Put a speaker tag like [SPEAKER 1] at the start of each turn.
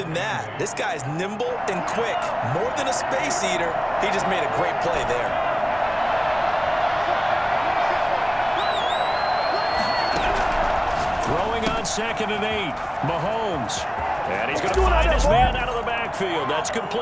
[SPEAKER 1] than that, this guy's nimble and quick. More than a space eater, he just made a great play there.
[SPEAKER 2] Throwing on 2nd and 8, Mahomes. And he's going to find his man out of the backfield. That's complete.